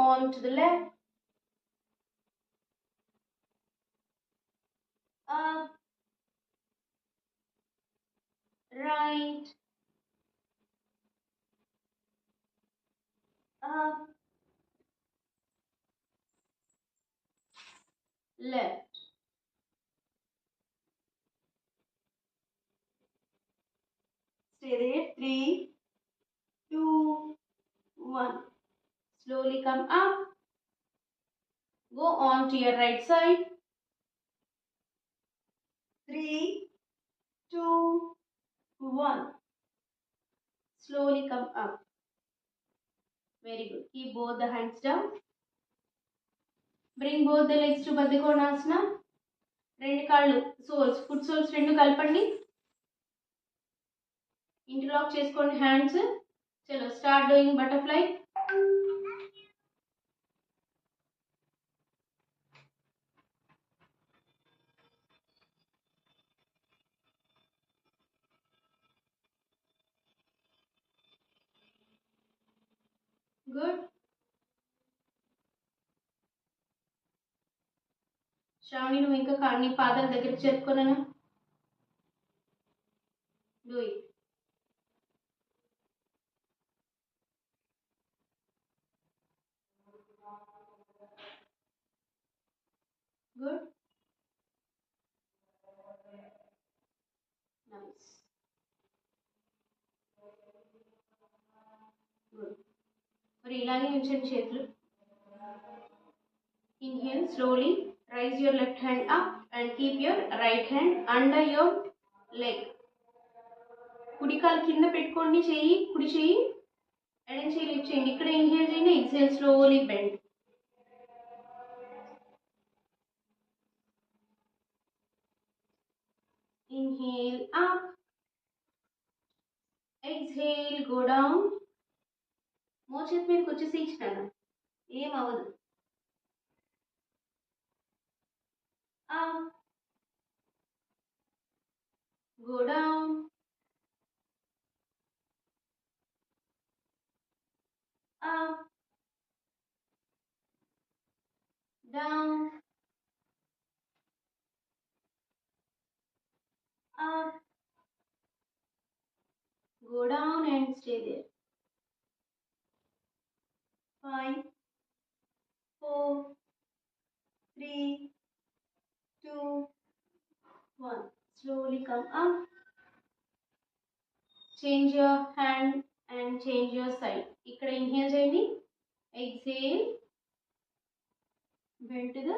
on to the left, up, right, up, left. Stay there. 3, 2, 1. Slowly come up. Go on to your right side. 3, 2, 1. Slowly come up. Very good. Keep both the hands down. Bring both the legs to Baddha Konasana. రెండు కాళ్ళు souls foot souls రెండు కలపండి. Interlock చేసుకోండి hands. చలో start doing butterfly. Good. Sravani నువ్వు ఇంకా నీ పాదాల దగ్గరికి చెప్పుకోనా. Do it. Good. Nice. Good. మరి ఇలాగే ఉంచండి చేతులు. Inhale slowly. Raise your left hand up and keep your right hand under your leg. కుడి కాలు కింద పెట్టుకోండి. చెయ్యి కుడి చెయ్యి ఎడం చెయ్యి లిఫ్ట్ చేయండి. ఇక్కడ ఇన్హేల్ చేయండి. Exhale slowly bend. Inhale up. Exhale go down. మోచేతి మీదకి వచ్చేసి ఇచ్చినాను ఏం అవ్వదు. Up. Go down. Up. Down. Up. Go down and stay there. 5, 4, 3, 2, 1. Slowly come up. Change your hand and change your side. ఇక్కడ inhale చేయండి. Exhale. Bend to the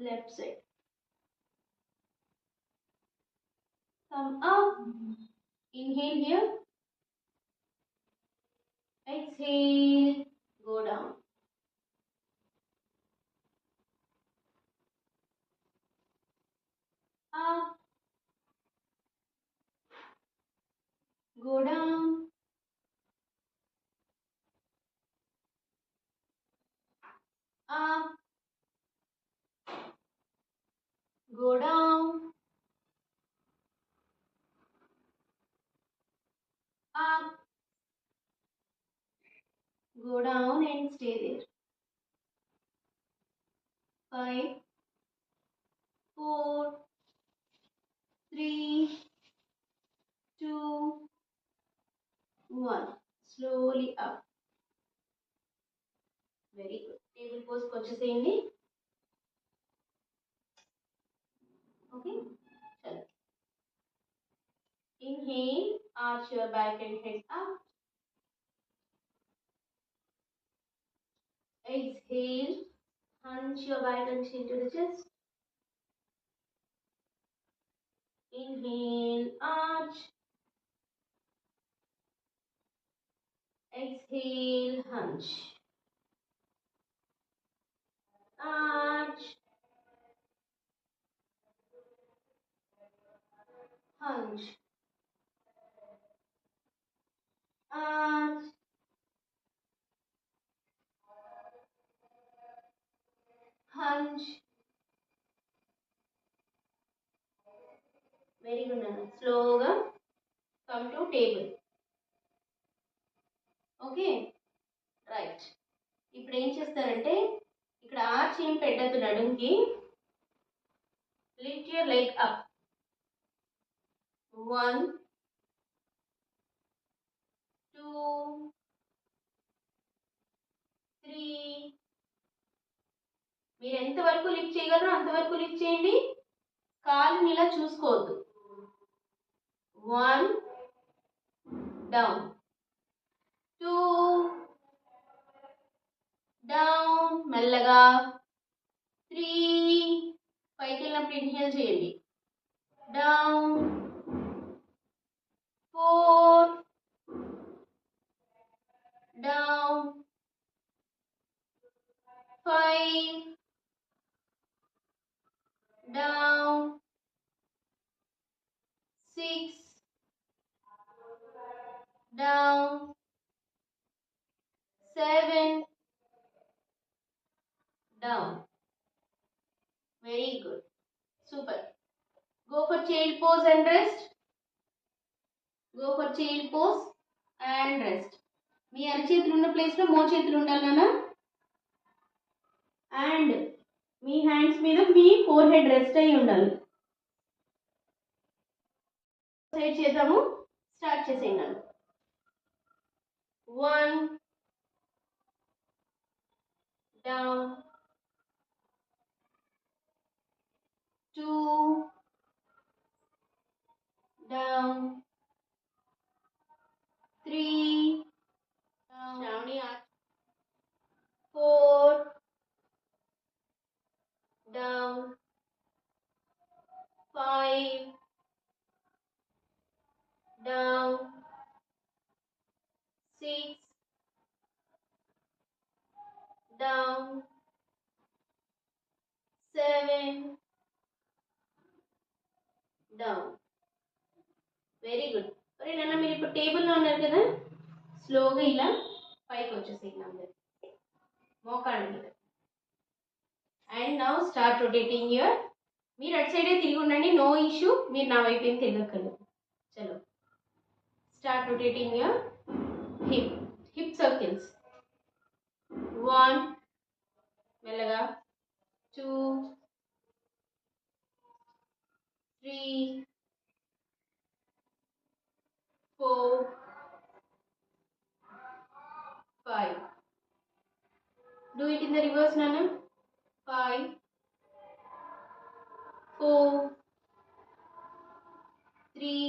left side. Come up. Inhale here. Exhale. Go down. Up. Go down. Up. Go down. Up. Go down and stay there. 5, 4, 3, 2, 1. Slowly up. Very good. Table pose వచ్చేసేయండి. Okay. చలో. Inhale, arch your back and head up. Exhale, hunch your back and chin to the chest. Inhale, arch. Exhale, hunch. Arch. Hunch. Arch. Hunch. Very good, Nana. Slowly come to table. Okay. Right. ఇప్పుడు ఏం చేస్తారంటే ఇక్కడ arch ఏం పెట్టద్దు నడుంకి. Lift your leg up. 1 2 3. మీరు ఎంతవరకు lift చేయగలరో అంతవరకు లిఫ్ట్ చేయండి. కాలుని ఇలా చూసుకోవద్దు. 1 డౌన్, 2 డౌన్ మెల్లగా, 3 పైకి వెళ్ళినప్పుడు ఇన్హేల్ చేయండి, down, 4 down, 5 down, 6 down, 7 down. Very good. Super. Go for child pose and rest. Go for child pose and rest. మీ అరచేతులు ఉన్న ప్లేస్లో మోచేతులు ఉండాలి నాన్న. అండ్ మీ హ్యాండ్స్ మీద మీ ఫోర్ హెడ్ రెస్ట్ అయి ఉండాలి. సైడ్ చేద్దాము. స్టార్ట్ చేసేయండి. 1 down, 2 down, 3 down, 4 down, 5 down, 6 down, 7 down. Very good. మరి నాన్న మీరు ఇప్పుడు టేబుల్లో ఉన్నారు కదా, స్లోగా ఇలా పైకి వచ్చేసేయండి అందరు మోకాళ్ళ మీద. And now start rotating your. మీరు అటు సైడే తిరిగి ఉండండి, నో ఇష్యూ. మీరు నా వైపు ఏం తిరగక్కర్లేదు. చలో start rotating your hip circles. 1 మెల్లగా, 2 3 4 5. Do it in the reverse, Nana. 5 4 3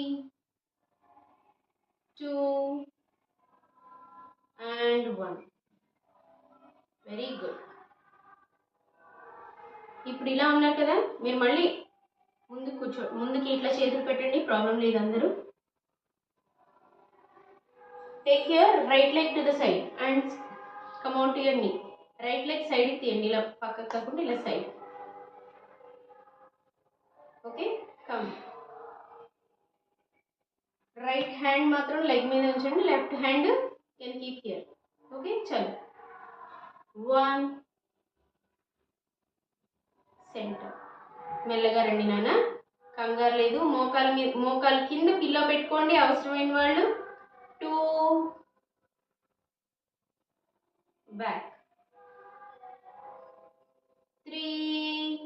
2 and 1. Very good. ఇప్పుడు ఇలా ఉన్నారు కదా, మీరు మళ్ళీ ముందుకి ఇట్లా చేతులు పెట్టండి, ప్రాబ్లం లేదు. అందరూ take your right leg to the side and come on to your నీ. రైట్ లెగ్ సైడ్ తీయండి, ఇలా పక్కకు కాకుండా ఇలా side. Okay, come. Right hand మాత్రం లెగ్ మీద ఉంచండి, left hand can keep here. Okay, చలో. 1 సెంటర్. మెల్లగా రండి నాన్న, కంగారు లేదు. మోకాలు కింద పిల్లో పెట్టుకోండి అవసరమైన వాళ్ళు. 2 బ్యాక్, 3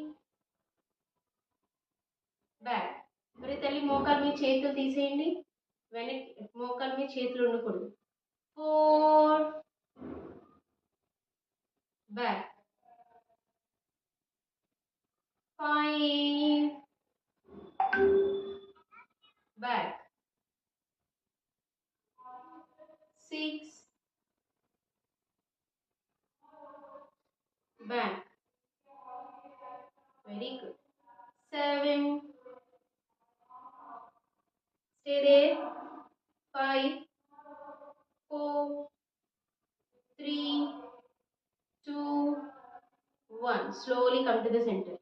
బ్యాక్. మరి తల్లి మోకాలు మీద చేతులు తీసేయండి, వెనక్కి. మోకాలు మీద చేతులు ఉండకూడదు. 4 back, 5 back, 6 back. Very good. 7. Stay there. 5 4 3 2 1. Slowly come to the center.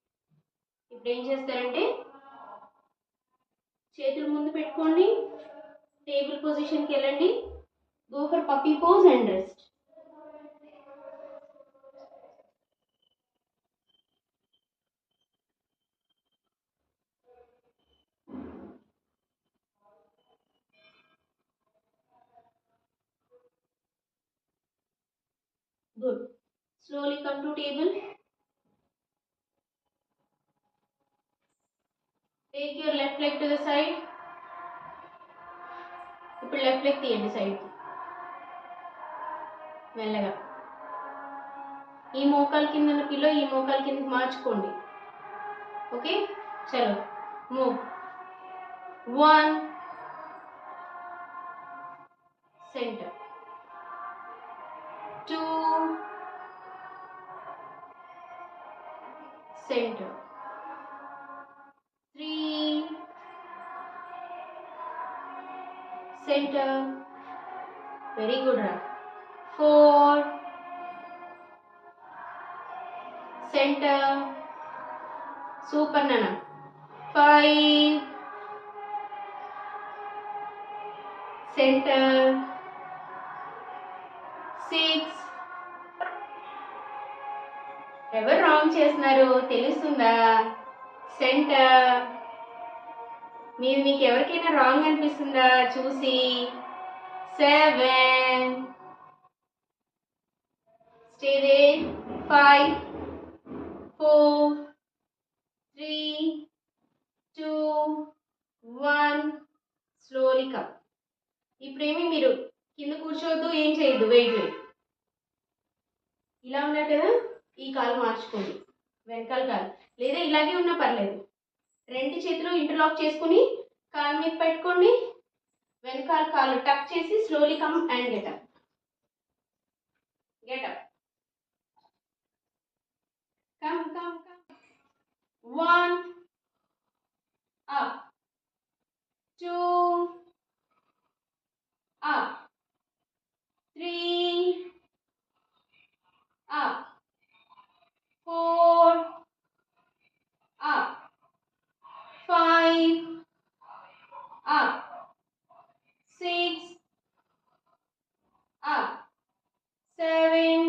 ఇప్పుడు ఏం చేస్తారంటే చేతులు ముందు పెట్టుకోండి, టేబుల్ పొజిషన్కి వెళ్ళండి. Go for puppy pose and rest. Good. Slowly come to table. Take your left leg to the side. ఇప్పుడు left leg తీయండి సైడ్కి మెల్లగా. ఈ మోకాల కింద పిల్లో ఈ మోకాల కిందకి మార్చుకోండి. ఓకే, చలో move. 1 centre, 2 centre, 3 center, very good రా. 4 center, super nana. 5 center, 6. ఎవరు రాంగ్ చేస్తున్నారు తెలుస్తుందా? సెంటర్. మీకు ఎవరికైనా రాంగ్ అనిపిస్తుందా చూసి? 7. Stay there. 5 4 3 2 1 slowly come. ఇప్పుడేమి మీరు కింద కూర్చోవద్దు, ఏం చేయొద్దు, వెయిట్. ఇలా ఉన్నారు కదా, ఈ కాలు మార్చుకోండి, వెనకాల కాలు, లేదా ఇలాగే ఉన్నా పర్లేదు. 2 చేతులు ఇంటర్లాక్ చేసుకుని కాలు మీద పెట్టుకోండి. వెనకాల కాలు టక్ చేసి slowly come and get up. Get up. Come come come. 1 up, 2 up, 3 up, 4 up, 5 up, 6 up, 7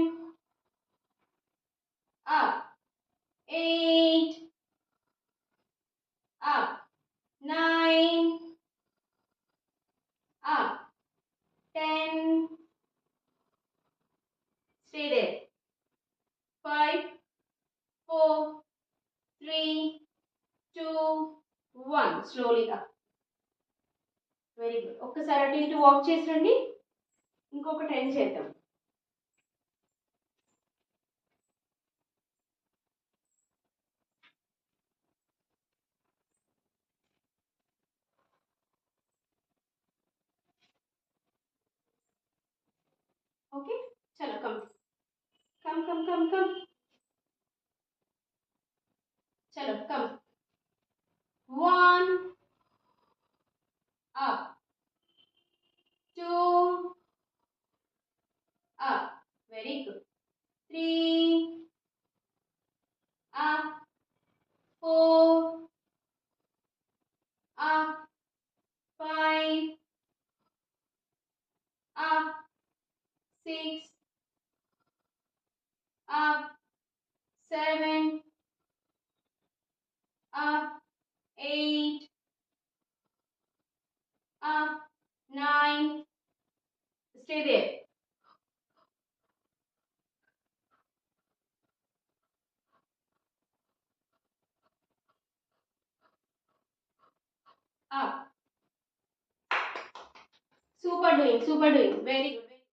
up, 8 up, 9 up, 10. Stay there. 5 4 3 2 1 slowly up. Very good. ఒక్కసారి అటు ఇటు వాక్ చేసి రండి. ఇంకొక 10 చేద్దాం. ఓకే, చలో come come come come come. చలో come. 1 up, 2 up, very good. 3 up, 4 up, 5 up, 6 up, 7 up, 8 up, 9. Stay there. Up. Super doing, very good.